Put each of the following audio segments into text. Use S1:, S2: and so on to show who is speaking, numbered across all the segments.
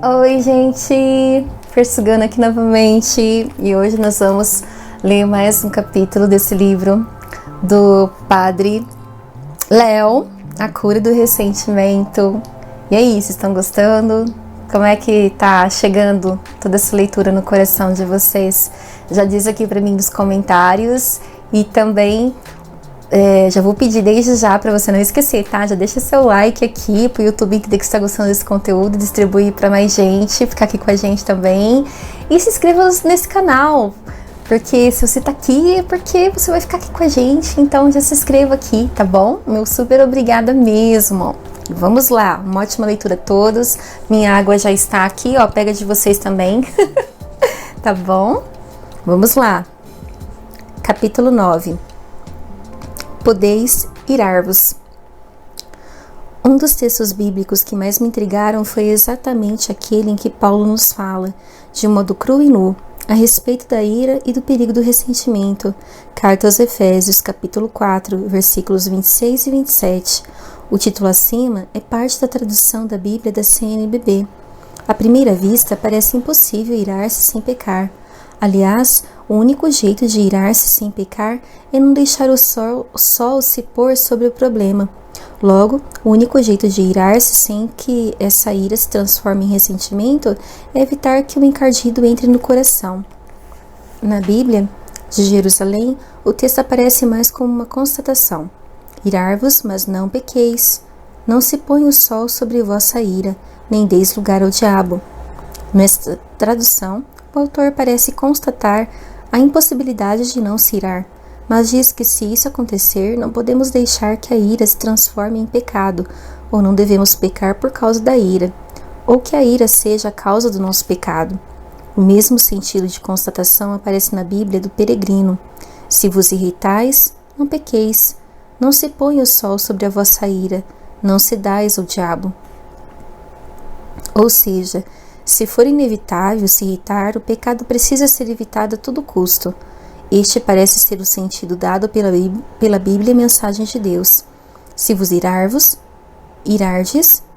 S1: Oi, gente! Persugana aqui novamente e hoje nós vamos ler mais um capítulo desse livro do Padre Léo, A Cura do Ressentimento. E aí, vocês estão gostando? Como é que tá chegando toda essa leitura no coração de vocês? Já diz aqui pra mim nos comentários e também já vou pedir desde já para você não esquecer, tá? Já deixa seu like aqui pro YouTube que está gostando desse conteúdo, distribuir para mais gente, ficar aqui com a gente também. E se inscreva nesse canal, porque se você tá aqui é porque você vai ficar aqui com a gente, então já se inscreva aqui, tá bom? Meu super obrigada mesmo. Vamos lá, uma ótima leitura a todos. Minha água já está aqui, ó, pega de vocês também. Tá bom? Vamos lá. Capítulo 9. Podeis irar-vos. Um dos textos bíblicos que mais me intrigaram foi exatamente aquele em que Paulo nos fala, de um modo cru e nu, a respeito da ira e do perigo do ressentimento. Carta aos Efésios, capítulo 4, versículos 26 e 27. O título acima é parte da tradução da Bíblia da CNBB. À primeira vista, parece impossível irar-se sem pecar. Aliás, o único jeito de irar-se sem pecar é não deixar o sol se pôr sobre o problema. Logo, o único jeito de irar-se sem que essa ira se transforme em ressentimento é evitar que o encardido entre no coração. Na Bíblia de Jerusalém, o texto aparece mais como uma constatação. Irar-vos, mas não pequeis. Não se põe o sol sobre vossa ira, nem deis lugar ao diabo. Nesta tradução, o autor parece constatar a impossibilidade de não se irar, mas diz que se isso acontecer, não podemos deixar que a ira se transforme em pecado, ou não devemos pecar por causa da ira, ou que a ira seja a causa do nosso pecado. O mesmo sentido de constatação aparece na Bíblia do peregrino. Se vos irritais, não pequeis. Não se põe o sol sobre a vossa ira, não se dais ao diabo. Ou seja, se for inevitável se irritar, o pecado precisa ser evitado a todo custo. Este parece ser o sentido dado pela Bíblia e mensagem de Deus. Se vos irardes,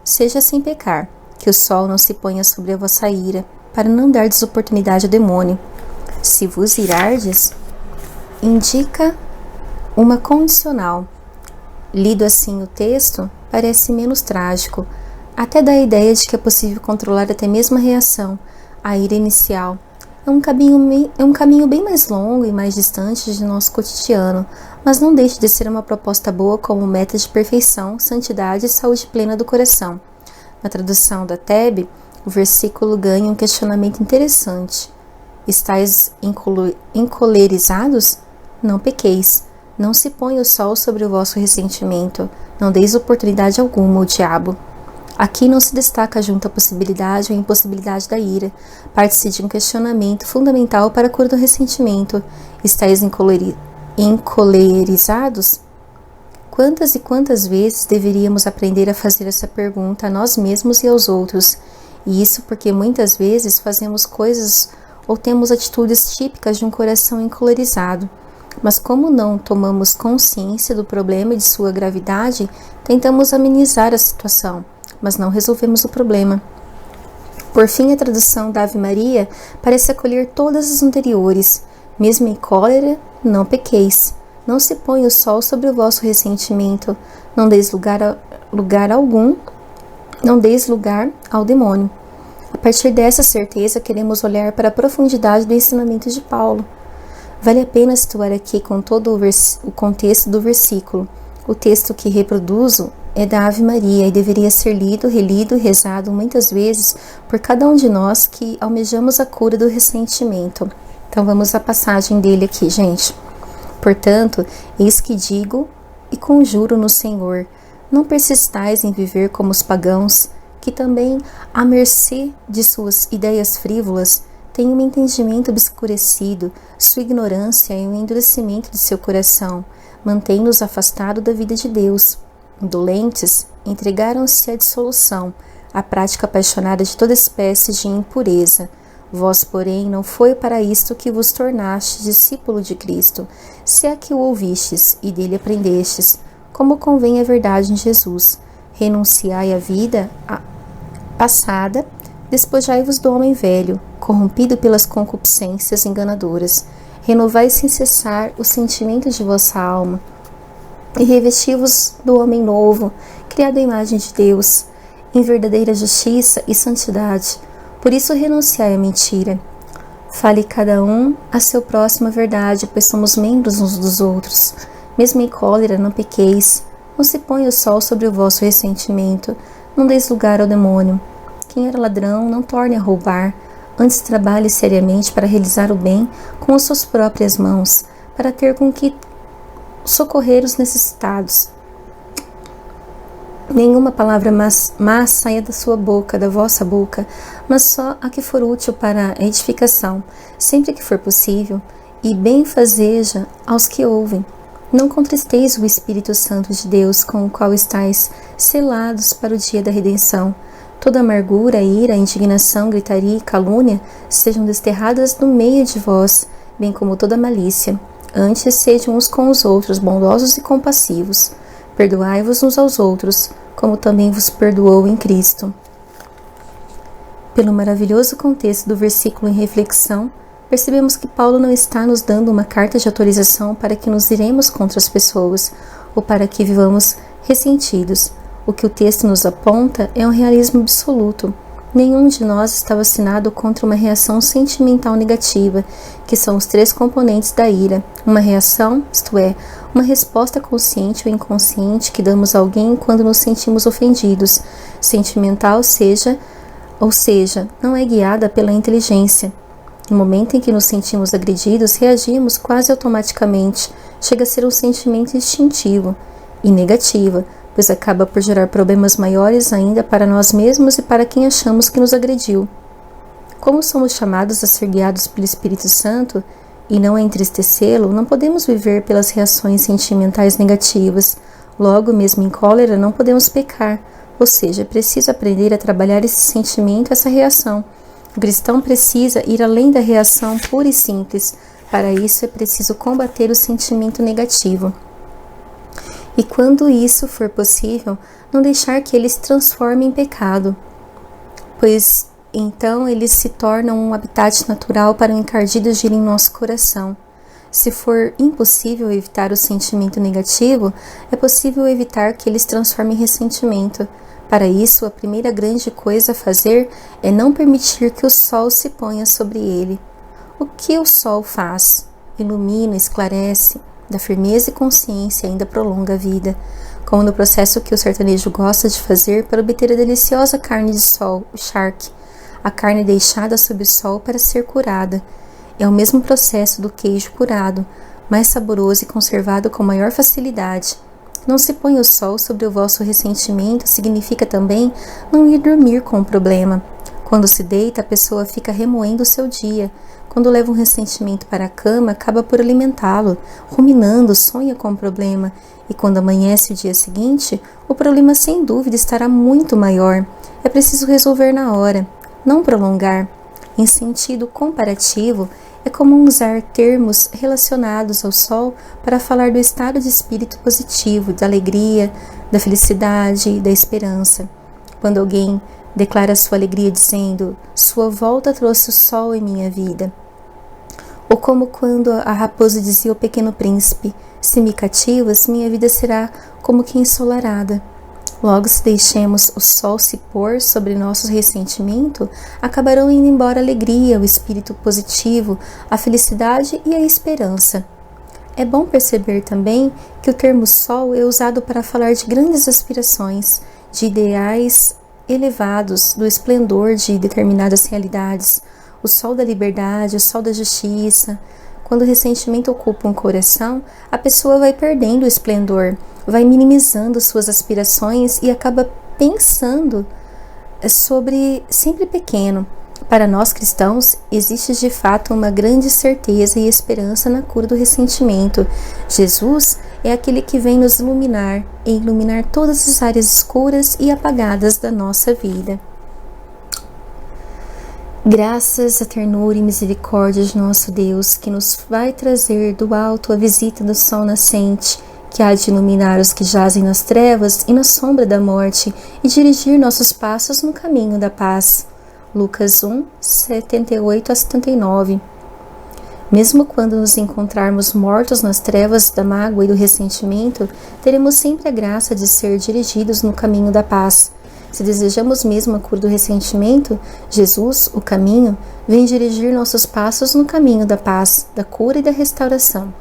S1: seja sem pecar, que o sol não se ponha sobre a vossa ira, para não dardes oportunidade ao demônio. Se vos irardes, indica uma condicional. Lido assim o texto, parece menos trágico, até dá a ideia de que é possível controlar até mesmo a reação, a ira inicial. É um caminho bem mais longo e mais distante de nosso cotidiano, mas não deixa de ser uma proposta boa como meta de perfeição, santidade e saúde plena do coração. Na tradução da TEB, o versículo ganha um questionamento interessante. Estais encolerizados? Não pequeis. Não se põe o sol sobre o vosso ressentimento. Não deis oportunidade alguma ao diabo. Aqui não se destaca junto a possibilidade ou impossibilidade da ira. Parte-se de um questionamento fundamental para a cura do ressentimento. Estais encolerizados? Quantas e quantas vezes deveríamos aprender a fazer essa pergunta a nós mesmos e aos outros? E isso porque muitas vezes fazemos coisas ou temos atitudes típicas de um coração encolerizado. Mas como não tomamos consciência do problema e de sua gravidade, tentamos amenizar a situação, mas não resolvemos o problema. Por fim, a tradução da Ave Maria parece acolher todas as anteriores. Mesmo em cólera, não pequeis. Não se põe o sol sobre o vosso ressentimento. Não deis lugar algum, não deis lugar ao demônio. A partir dessa certeza, queremos olhar para a profundidade do ensinamento de Paulo. Vale a pena situar aqui com todo o contexto do versículo. O texto que reproduzo é da Ave Maria e deveria ser lido, relido e rezado muitas vezes por cada um de nós que almejamos a cura do ressentimento. Então vamos à passagem dele aqui, gente. Portanto, eis que digo e conjuro no Senhor, não persistais em viver como os pagãos, que também, à mercê de suas ideias frívolas, têm um entendimento obscurecido, sua ignorância e o endurecimento de seu coração, mantém-nos afastados da vida de Deus. Indolentes, entregaram-se à dissolução, à prática apaixonada de toda espécie de impureza. Vós, porém, não foi para isto que vos tornastes discípulo de Cristo, se é que o ouvistes e dele aprendestes, como convém a verdade em Jesus. Renunciai à vida passada, Despojai-vos do homem velho, corrompido pelas concupiscências enganadoras. Renovai sem cessar os sentimentos de vossa alma. E revesti-vos do homem novo, criado à imagem de Deus, em verdadeira justiça e santidade. Por isso renunciai à mentira. Fale cada um a seu próximo a verdade, pois somos membros uns dos outros. Mesmo em cólera, não pequeis. Não se ponha o sol sobre o vosso ressentimento. Não deis lugar ao demônio. Quem era ladrão, não torne a roubar. Antes trabalhe seriamente para realizar o bem com as suas próprias mãos, para ter com que socorrer os necessitados. Nenhuma palavra má saia da sua boca, da vossa boca, mas só a que for útil para a edificação, sempre que for possível, e benfazeja aos que ouvem. Não contristeis o Espírito Santo de Deus, com o qual estáis selados para o dia da redenção. Toda amargura, ira, indignação, gritaria e calúnia sejam desterradas do meio de vós, bem como toda malícia. Antes sejam uns com os outros bondosos e compassivos. Perdoai-vos uns aos outros, como também vos perdoou em Cristo. Pelo maravilhoso contexto do versículo em reflexão, percebemos que Paulo não está nos dando uma carta de autorização para que nos iremos contra as pessoas, ou para que vivamos ressentidos. O que o texto nos aponta é um realismo absoluto. Nenhum de nós está vacinado contra uma reação sentimental negativa, que são os 3 componentes da ira. Uma reação, isto é, uma resposta consciente ou inconsciente que damos a alguém quando nos sentimos ofendidos. Sentimental, ou seja, não é guiada pela inteligência. No momento em que nos sentimos agredidos, reagimos quase automaticamente. Chega a ser um sentimento instintivo e negativo, pois acaba por gerar problemas maiores ainda para nós mesmos e para quem achamos que nos agrediu. Como somos chamados a ser guiados pelo Espírito Santo e não a entristecê-lo, não podemos viver pelas reações sentimentais negativas. Logo, mesmo em cólera, não podemos pecar, ou seja, é preciso aprender a trabalhar esse sentimento, essa reação. O cristão precisa ir além da reação pura e simples. Para isso, é preciso combater o sentimento negativo. E quando isso for possível, não deixar que ele se transforme em pecado, pois então ele se torna um habitat natural para o encardido agir em nosso coração. Se for impossível evitar o sentimento negativo, é possível evitar que ele se transforme em ressentimento. Para isso, a primeira grande coisa a fazer é não permitir que o sol se ponha sobre ele. O que o sol faz? Ilumina, esclarece, dá firmeza e consciência, ainda prolonga a vida, como no processo que o sertanejo gosta de fazer para obter a deliciosa carne de sol, o charque, a carne deixada sob o sol para ser curada. É o mesmo processo do queijo curado, mais saboroso e conservado com maior facilidade. Não se põe o sol sobre o vosso ressentimento significa também não ir dormir com o problema. Quando se deita, a pessoa fica remoendo o seu dia. Quando leva um ressentimento para a cama, acaba por alimentá-lo, ruminando, sonha com o problema. E quando amanhece o dia seguinte, o problema sem dúvida estará muito maior. É preciso resolver na hora, não prolongar. Em sentido comparativo, é comum usar termos relacionados ao sol para falar do estado de espírito positivo, da alegria, da felicidade, da esperança. Quando alguém declara sua alegria dizendo: "Sua volta trouxe o sol em minha vida". Ou como quando a raposa dizia ao pequeno príncipe: "Se me cativas, minha vida será como que ensolarada". Logo, se deixemos o sol se pôr sobre nosso ressentimento, acabarão indo embora a alegria, o espírito positivo, a felicidade e a esperança. É bom perceber também que o termo sol é usado para falar de grandes aspirações, de ideais elevados, do esplendor de determinadas realidades, o sol da liberdade, o sol da justiça. Quando o ressentimento ocupa um coração, a pessoa vai perdendo o esplendor, vai minimizando suas aspirações e acaba pensando sobre sempre pequeno. Para nós cristãos, existe de fato uma grande certeza e esperança na cura do ressentimento. Jesus é aquele que vem nos iluminar e iluminar todas as áreas escuras e apagadas da nossa vida. Graças à ternura e misericórdia de nosso Deus, que nos vai trazer do alto a visita do sol nascente, que há de iluminar os que jazem nas trevas e na sombra da morte e dirigir nossos passos no caminho da paz. Lucas 1, 78 a 79. Mesmo quando nos encontrarmos mortos nas trevas da mágoa e do ressentimento, teremos sempre a graça de ser dirigidos no caminho da paz. Se desejamos mesmo a cura do ressentimento, Jesus, o caminho, vem dirigir nossos passos no caminho da paz, da cura e da restauração.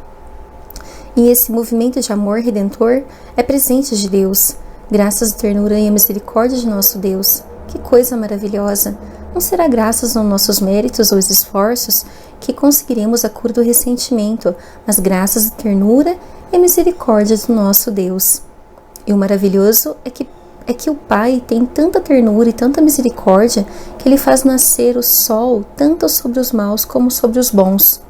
S1: E esse movimento de amor redentor é presente de Deus, graças à ternura e à misericórdia de nosso Deus. Que coisa maravilhosa! Não será graças aos nossos méritos ou esforços que conseguiremos a cura do ressentimento, mas graças à ternura e à misericórdia do nosso Deus. E o maravilhoso é que o Pai tem tanta ternura e tanta misericórdia que Ele faz nascer o sol tanto sobre os maus como sobre os bons.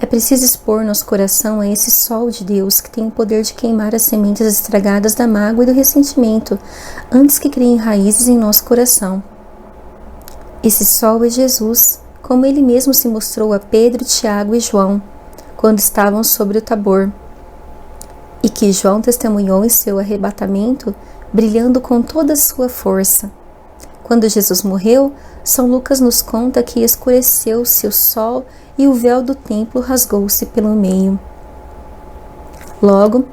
S1: É preciso expor nosso coração a esse sol de Deus que tem o poder de queimar as sementes estragadas da mágoa e do ressentimento antes que criem raízes em nosso coração. Esse sol é Jesus, como Ele mesmo se mostrou a Pedro, Tiago e João quando estavam sobre o Tabor, e que João testemunhou em seu arrebatamento, brilhando com toda a sua força. Quando Jesus morreu, São Lucas nos conta que escureceu-se o sol e o véu do templo rasgou-se pelo meio. Logo,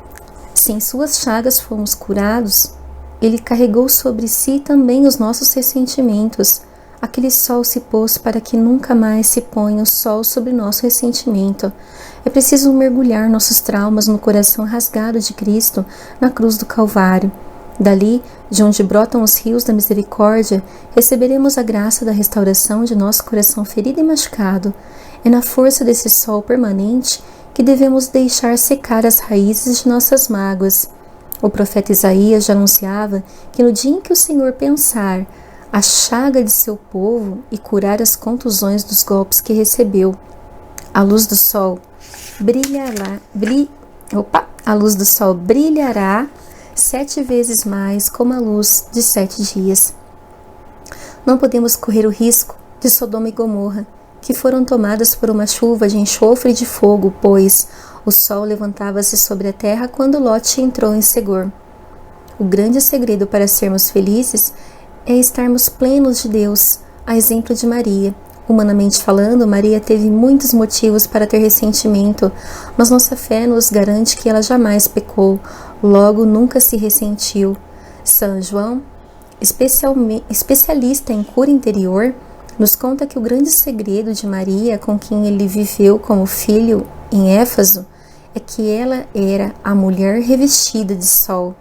S1: se em suas chagas fomos curados, Ele carregou sobre si também os nossos ressentimentos. Aquele sol se pôs para que nunca mais se ponha o sol sobre nosso ressentimento. É preciso mergulhar nossos traumas no coração rasgado de Cristo na cruz do Calvário. Dali, de onde brotam os rios da misericórdia, receberemos a graça da restauração de nosso coração ferido e machucado. É na força desse sol permanente que devemos deixar secar as raízes de nossas mágoas. O profeta Isaías já anunciava que no dia em que o Senhor pensar a chaga de seu povo e curar as contusões dos golpes que recebeu, a luz do sol brilhará 7 vezes mais como a luz de 7 dias. Não podemos correr o risco de Sodoma e Gomorra, que foram tomadas por uma chuva de enxofre e de fogo, pois o sol levantava-se sobre a terra quando Lote entrou em Segor. O grande segredo para sermos felizes é estarmos plenos de Deus, a exemplo de Maria. Humanamente falando, Maria teve muitos motivos para ter ressentimento, mas nossa fé nos garante que ela jamais pecou, logo nunca se ressentiu. São João, especialista em cura interior, nos conta que o grande segredo de Maria, com quem ele viveu como filho em Éfeso, é que ela era a mulher revestida de sol.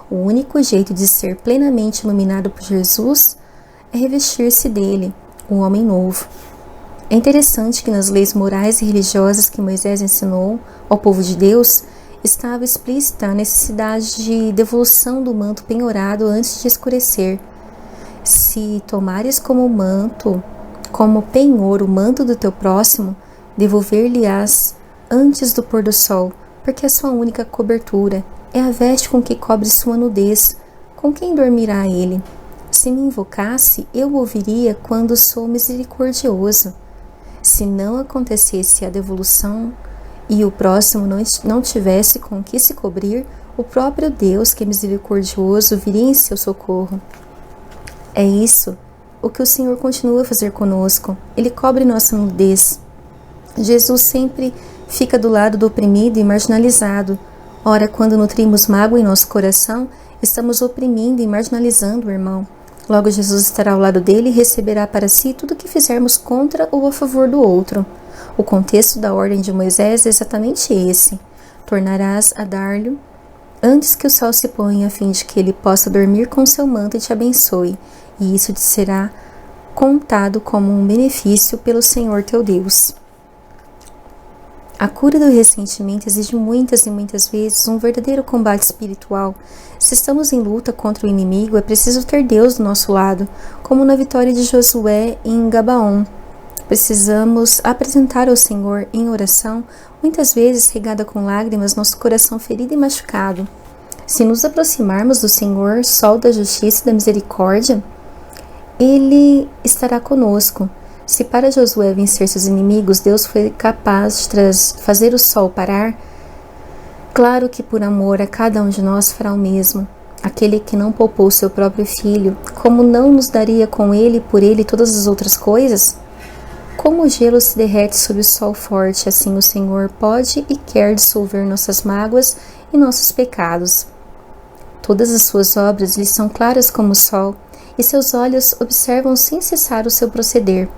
S1: O único jeito de ser plenamente iluminado por Jesus é revestir-se dele, o homem novo. É interessante que nas leis morais e religiosas que Moisés ensinou ao povo de Deus, estava explícita a necessidade de devolução do manto penhorado antes de escurecer. Se tomares como penhor o manto do teu próximo, devolver-lhe-ás antes do pôr do sol, porque é sua única cobertura. É a veste com que cobre sua nudez. Com quem dormirá ele? Se me invocasse, eu o ouviria quando sou misericordioso. Se não acontecesse a devolução e o próximo não tivesse com que se cobrir, o próprio Deus, que é misericordioso, viria em seu socorro. É isso o que o Senhor continua a fazer conosco. Ele cobre nossa nudez. Jesus sempre fica do lado do oprimido e marginalizado. Ora, quando nutrimos mágoa em nosso coração, estamos oprimindo e marginalizando o irmão. Logo, Jesus estará ao lado dele e receberá para si tudo o que fizermos contra ou a favor do outro. O contexto da ordem de Moisés é exatamente esse. Tornarás a dar-lhe antes que o sol se ponha, a fim de que ele possa dormir com seu manto e te abençoe, e isso te será contado como um benefício pelo Senhor teu Deus. A cura do ressentimento exige muitas e muitas vezes um verdadeiro combate espiritual. Se estamos em luta contra o inimigo, é preciso ter Deus do nosso lado, como na vitória de Josué em Gabaon. Precisamos apresentar ao Senhor em oração, muitas vezes regada com lágrimas, nosso coração ferido e machucado. Se nos aproximarmos do Senhor, sol da justiça e da misericórdia, Ele estará conosco. Se para Josué vencer seus inimigos, Deus foi capaz de fazer o sol parar, claro que por amor a cada um de nós fará o mesmo. Aquele que não poupou seu próprio filho, como não nos daria com ele e por ele todas as outras coisas? Como o gelo se derrete sob o sol forte, assim o Senhor pode e quer dissolver nossas mágoas e nossos pecados. Todas as suas obras lhe são claras como o sol, e seus olhos observam sem cessar o seu proceder.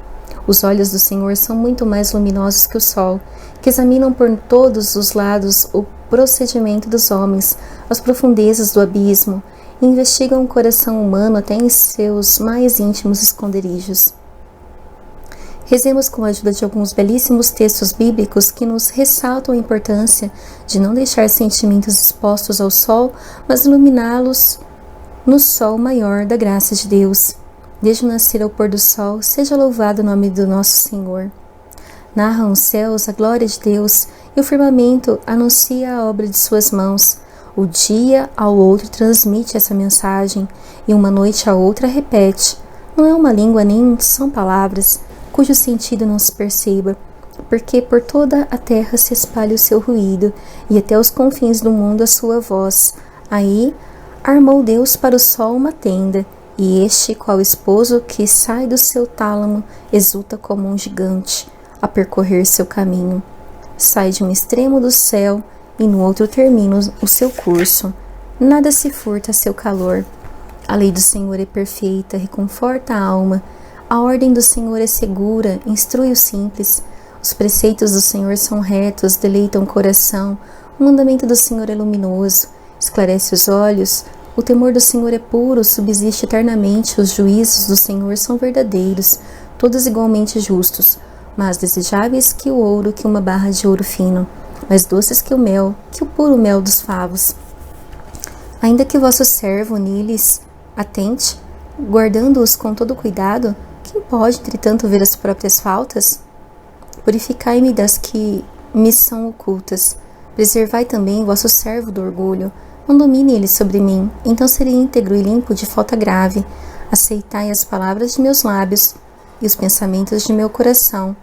S1: Os olhos do Senhor são muito mais luminosos que o sol, que examinam por todos os lados o procedimento dos homens, as profundezas do abismo, e investigam o coração humano até em seus mais íntimos esconderijos. Rezemos com a ajuda de alguns belíssimos textos bíblicos que nos ressaltam a importância de não deixar sentimentos expostos ao sol, mas iluminá-los no sol maior da graça de Deus. Desde o nascer ao pôr do sol, seja louvado o nome do nosso Senhor. Narram os céus a glória de Deus, e o firmamento anuncia a obra de suas mãos. O dia ao outro transmite essa mensagem, e uma noite a outra repete. Não é uma língua nem são palavras, cujo sentido não se perceba, porque por toda a terra se espalha o seu ruído, e até os confins do mundo a sua voz. Aí armou Deus para o sol uma tenda, e este, qual esposo que sai do seu tálamo, exulta como um gigante, a percorrer seu caminho. Sai de um extremo do céu, e no outro termina o seu curso. Nada se furta a seu calor. A lei do Senhor é perfeita, reconforta a alma. A ordem do Senhor é segura, instrui o simples. Os preceitos do Senhor são retos, deleitam o coração. O mandamento do Senhor é luminoso, esclarece os olhos. O temor do Senhor é puro, subsiste eternamente. Os juízos do Senhor são verdadeiros, todos igualmente justos, mais desejáveis que o ouro, que uma barra de ouro fino, mais doces que o mel, que o puro mel dos favos. Ainda que vosso servo neles atente, guardando-os com todo cuidado, quem pode, entretanto, ver as próprias faltas? Purificai-me das que me são ocultas. Preservai também vosso servo do orgulho. Não domine ele sobre mim, então serei íntegro e limpo de falta grave. Aceitai as palavras de meus lábios e os pensamentos de meu coração,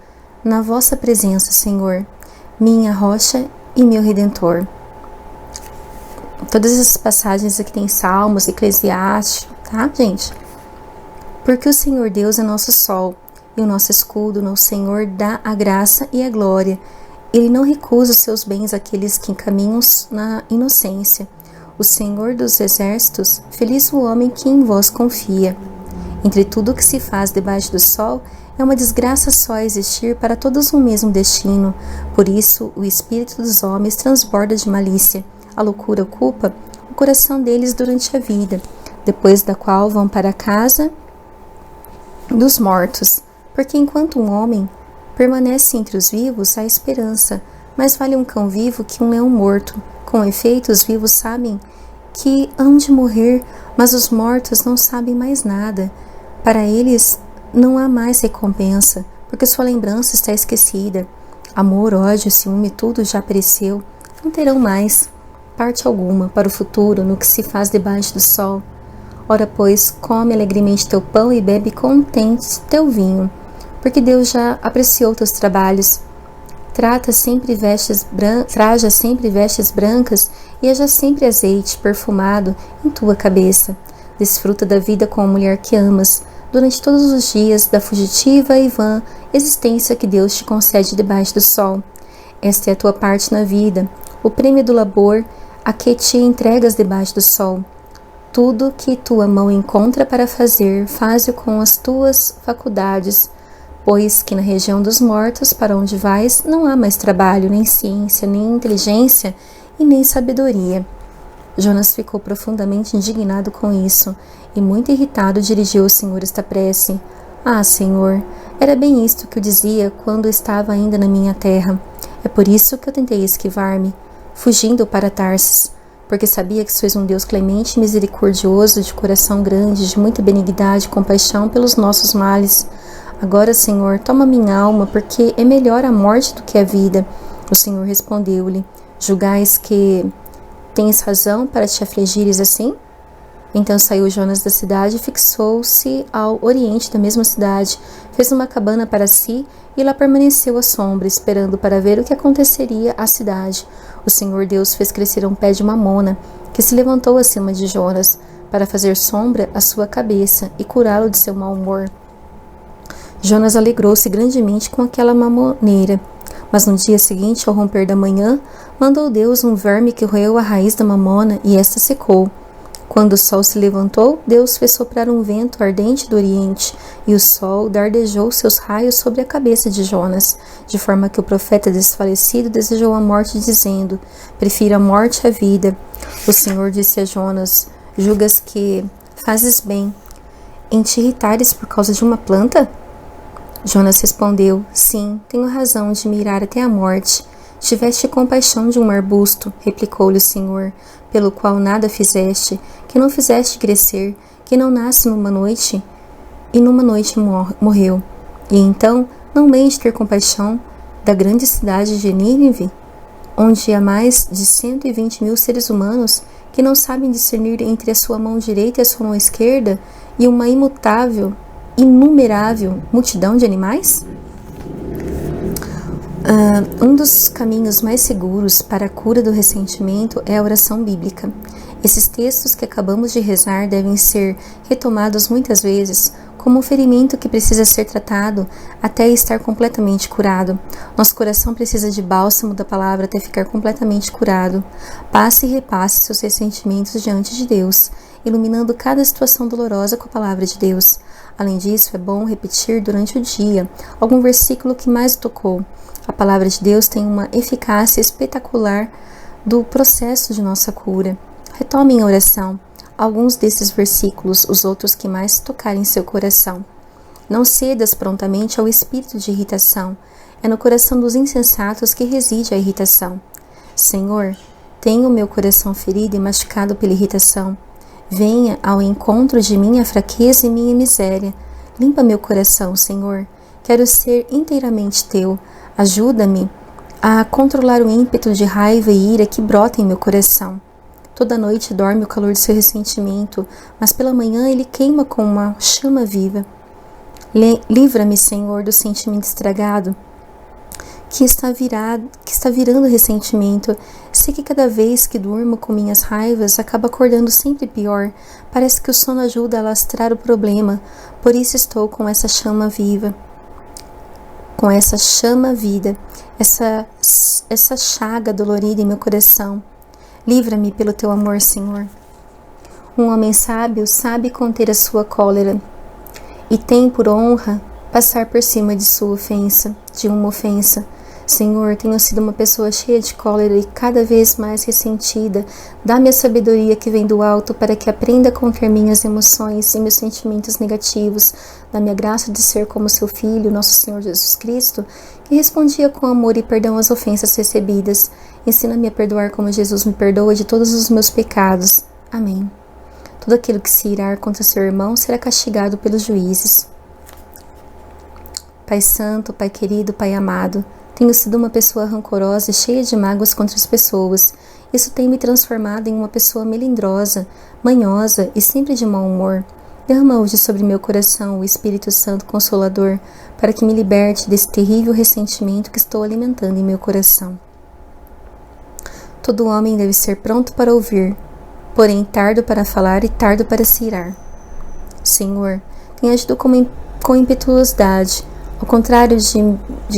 S1: na vossa presença, Senhor, minha rocha e meu Redentor. Todas essas passagens aqui tem Salmos, Eclesiastes, tá, gente? Porque o Senhor Deus é nosso sol e o nosso escudo, o Senhor dá a graça e a glória. Ele não recusa os seus bens àqueles que caminham na inocência. O Senhor dos exércitos, feliz o homem que em vós confia. Entre tudo o que se faz debaixo do sol, é uma desgraça só existir para todos um mesmo destino. Por isso, o espírito dos homens transborda de malícia. A loucura ocupa o coração deles durante a vida, depois da qual vão para a casa dos mortos, porque enquanto um homem permanece entre os vivos, há esperança, mais vale um cão vivo que um leão morto. Com efeito, os vivos sabem que hão de morrer, mas os mortos não sabem mais nada. Para eles não há mais recompensa, porque sua lembrança está esquecida. Amor, ódio, ciúme, tudo já pereceu, não terão mais parte alguma para o futuro no que se faz debaixo do sol. Ora, pois, come alegremente teu pão e bebe contente teu vinho, porque Deus já apreciou teus trabalhos. Traja sempre vestes brancas e haja sempre azeite perfumado em tua cabeça. Desfruta da vida com a mulher que amas, durante todos os dias da fugitiva e vã existência que Deus te concede debaixo do sol. Esta é a tua parte na vida, o prêmio do labor a que te entregas debaixo do sol. Tudo que tua mão encontra para fazer, faze-o com as tuas faculdades, pois que na região dos mortos, para onde vais, não há mais trabalho, nem ciência, nem inteligência e nem sabedoria. Jonas ficou profundamente indignado com isso, e muito irritado dirigiu ao Senhor esta prece. Ah, Senhor, era bem isto que eu dizia quando estava ainda na minha terra. É por isso que eu tentei esquivar-me, fugindo para Tarsis, porque sabia que sois um Deus clemente e misericordioso, de coração grande, de muita benignidade e compaixão pelos nossos males. Agora, Senhor, toma minha alma, porque é melhor a morte do que a vida. O Senhor respondeu-lhe, julgais que tens razão para te afligires assim? Então saiu Jonas da cidade e fixou-se ao oriente da mesma cidade, fez uma cabana para si e lá permaneceu à sombra, esperando para ver o que aconteceria à cidade. O Senhor Deus fez crescer um pé de mamona que se levantou acima de Jonas, para fazer sombra à sua cabeça e curá-lo de seu mau humor. Jonas alegrou-se grandemente com aquela mamoneira, mas no dia seguinte, ao romper da manhã, mandou Deus um verme que roeu a raiz da mamona e esta secou. Quando o sol se levantou, Deus fez soprar um vento ardente do oriente, e o sol dardejou seus raios sobre a cabeça de Jonas, de forma que o profeta desfalecido desejou a morte, dizendo: prefiro a morte à vida. O Senhor disse a Jonas: julgas que fazes bem em te irritares por causa de uma planta? Jonas respondeu: sim, tenho razão de me irar até a morte. Tiveste compaixão de um arbusto, replicou-lhe o Senhor, pelo qual nada fizeste, que não fizeste crescer, que não nasce numa noite, e numa noite morreu. E então, não mente ter compaixão da grande cidade de Nínive, onde há mais de 120.000 seres humanos que não sabem discernir entre a sua mão direita e a sua mão esquerda, e uma inumerável multidão de animais? Um dos caminhos mais seguros para a cura do ressentimento é a oração bíblica. Esses textos que acabamos de rezar devem ser retomados muitas vezes como um ferimento que precisa ser tratado até estar completamente curado. Nosso coração precisa de bálsamo da palavra até ficar completamente curado. Passe e repasse seus ressentimentos diante de Deus, iluminando cada situação dolorosa com a palavra de Deus. Além disso, é bom repetir durante o dia algum versículo que mais tocou. A palavra de Deus tem uma eficácia espetacular do processo de nossa cura. Retomem a oração, alguns desses versículos, os outros que mais tocarem seu coração. Não cedas prontamente ao espírito de irritação. É no coração dos insensatos que reside a irritação. Senhor, tenho meu coração ferido e machucado pela irritação. Venha ao encontro de minha fraqueza e minha miséria. Limpa meu coração, Senhor. Quero ser inteiramente teu. Ajuda-me a controlar o ímpeto de raiva e ira que brota em meu coração. Toda noite dorme o calor de seu ressentimento, mas pela manhã ele queima com uma chama viva. Livra-me, Senhor, do sentimento estragado que está virando ressentimento. Sei que cada vez que durmo com minhas raivas, acabo acordando sempre pior. Parece que o sono ajuda a alastrar o problema, por isso estou com essa chama viva. Com essa chama vida, essa chaga dolorida em meu coração. Livra-me pelo teu amor, Senhor. Um homem sábio sabe conter a sua cólera e tem por honra passar por cima de uma ofensa. Senhor, tenho sido uma pessoa cheia de cólera e cada vez mais ressentida. Dá-me a sabedoria que vem do alto para que aprenda a conter minhas emoções e meus sentimentos negativos. Dá-me a graça de ser como seu Filho, nosso Senhor Jesus Cristo, que respondia com amor e perdão às ofensas recebidas. Ensina-me a perdoar como Jesus me perdoa de todos os meus pecados. Amém. Todo aquele que se irar contra seu irmão será castigado pelos juízes. Pai Santo, Pai querido, Pai amado, tenho sido uma pessoa rancorosa e cheia de mágoas contra as pessoas. Isso tem me transformado em uma pessoa melindrosa, manhosa e sempre de mau humor. Derrama hoje sobre meu coração o Espírito Santo Consolador, para que me liberte desse terrível ressentimento que estou alimentando em meu coração. Todo homem deve ser pronto para ouvir, porém tardo para falar e tardo para se irar. Senhor, tenha agido com impetuosidade. Ao contrário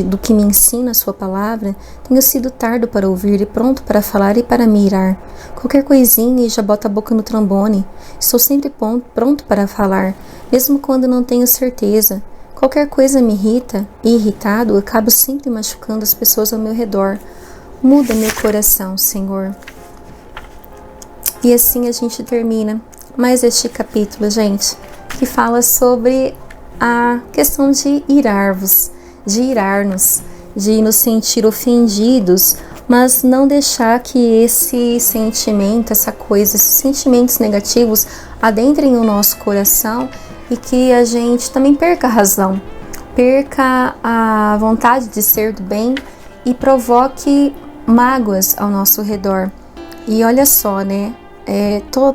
S1: do que me ensina a sua palavra, tenho sido tardo para ouvir e pronto para falar e para me irar. Qualquer coisinha e já boto a boca no trombone. Estou sempre pronto para falar, mesmo quando não tenho certeza. Qualquer coisa me irrita e irritado, acabo sempre machucando as pessoas ao meu redor. Muda meu coração, Senhor. E assim a gente termina mais este capítulo, gente, que fala sobre a questão de irarmos, de nos sentir ofendidos, mas não deixar que esse sentimento, essa coisa, esses sentimentos negativos adentrem o nosso coração e que a gente também perca a razão, perca a vontade de ser do bem e provoque mágoas ao nosso redor. E olha só, né?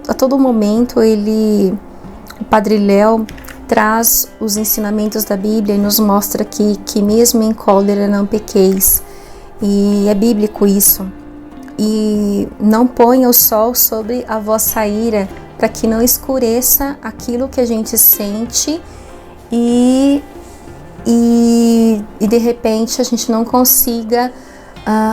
S1: A todo momento o Padre Léo traz os ensinamentos da Bíblia e nos mostra que mesmo em cólera não pequeis. E é bíblico isso. e não ponha o sol sobre a vossa ira, para que não escureça aquilo que a gente sente e de repente a gente não consiga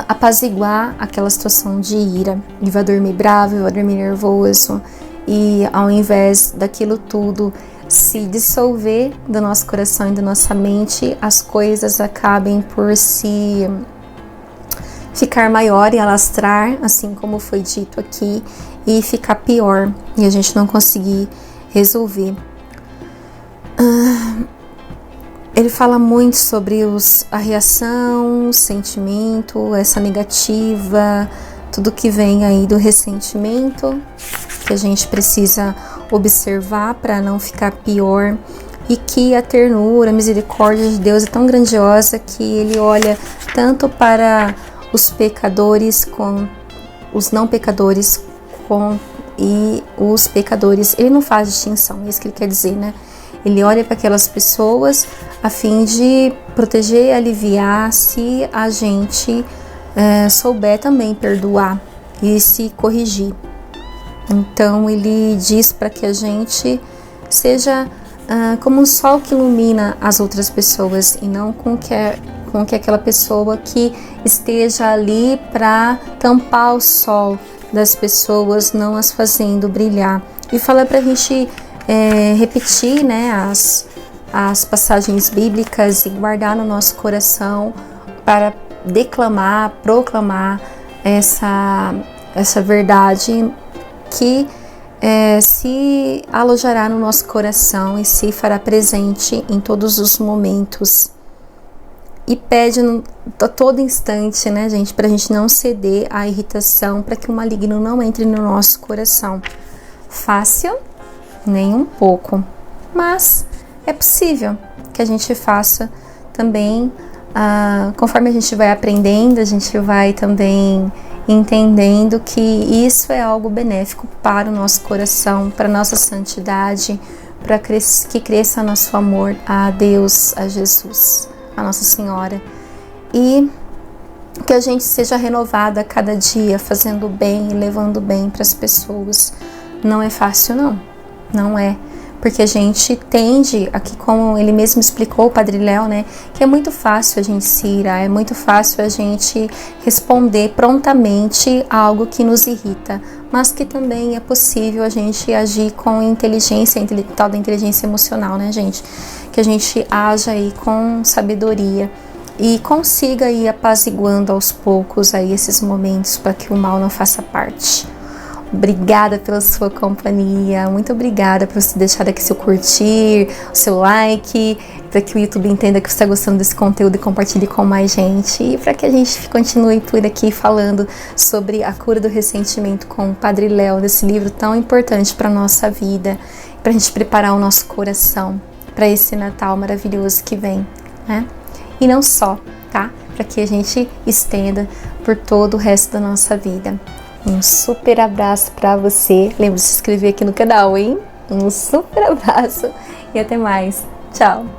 S1: apaziguar aquela situação de ira, e vai dormir bravo, vai dormir nervoso, e ao invés daquilo tudo se dissolver do nosso coração e da nossa mente, as coisas acabem por se ficar maior e alastrar, assim como foi dito aqui, e ficar pior, e a gente não conseguir resolver. Ele fala muito sobre a reação, o sentimento, essa negativa, tudo que vem aí do ressentimento, que a gente precisa observar para não ficar pior, e que a ternura, a misericórdia de Deus é tão grandiosa que Ele olha tanto para os pecadores com os não pecadores e os pecadores. Ele não faz distinção, é isso que ele quer dizer, né? Ele olha para aquelas pessoas a fim de proteger e aliviar se a gente souber também perdoar e se corrigir. Então ele diz para que a gente seja como um sol que ilumina as outras pessoas, e não com que aquela pessoa que esteja ali para tampar o sol das pessoas, não as fazendo brilhar. E fala para a gente repetir, né, as passagens bíblicas e guardar no nosso coração para declamar, proclamar essa verdade que se alojará no nosso coração e se fará presente em todos os momentos. E pede a todo instante, né, gente, para a gente não ceder à irritação, para que o maligno não entre no nosso coração. Fácil? Nem um pouco. Mas é possível que a gente faça também, conforme a gente vai aprendendo, a gente vai também entendendo que isso é algo benéfico para o nosso coração, para a nossa santidade, para que cresça nosso amor a Deus, a Jesus, a Nossa Senhora, e que a gente seja renovado a cada dia, fazendo bem e levando bem para as pessoas. Não é fácil, não é, porque a gente tende, aqui como ele mesmo explicou, o Padre Léo, né, que é muito fácil a gente se irar, é muito fácil a gente responder prontamente a algo que nos irrita, mas que também é possível a gente agir com inteligência, tal da inteligência emocional, né, gente, que a gente haja aí com sabedoria e consiga ir apaziguando aos poucos aí esses momentos para que o mal não faça parte. Obrigada pela sua companhia, muito obrigada por você deixar aqui seu curtir, o seu like, para que o YouTube entenda que você está gostando desse conteúdo e compartilhe com mais gente, e para que a gente continue por aqui falando sobre a cura do ressentimento com o Padre Léo, desse livro tão importante para a nossa vida, para a gente preparar o nosso coração para esse Natal maravilhoso que vem, né? E não só, tá? Para que a gente estenda por todo o resto da nossa vida. Um super abraço para você. Lembra de se inscrever aqui no canal, hein? Um super abraço e até mais. Tchau!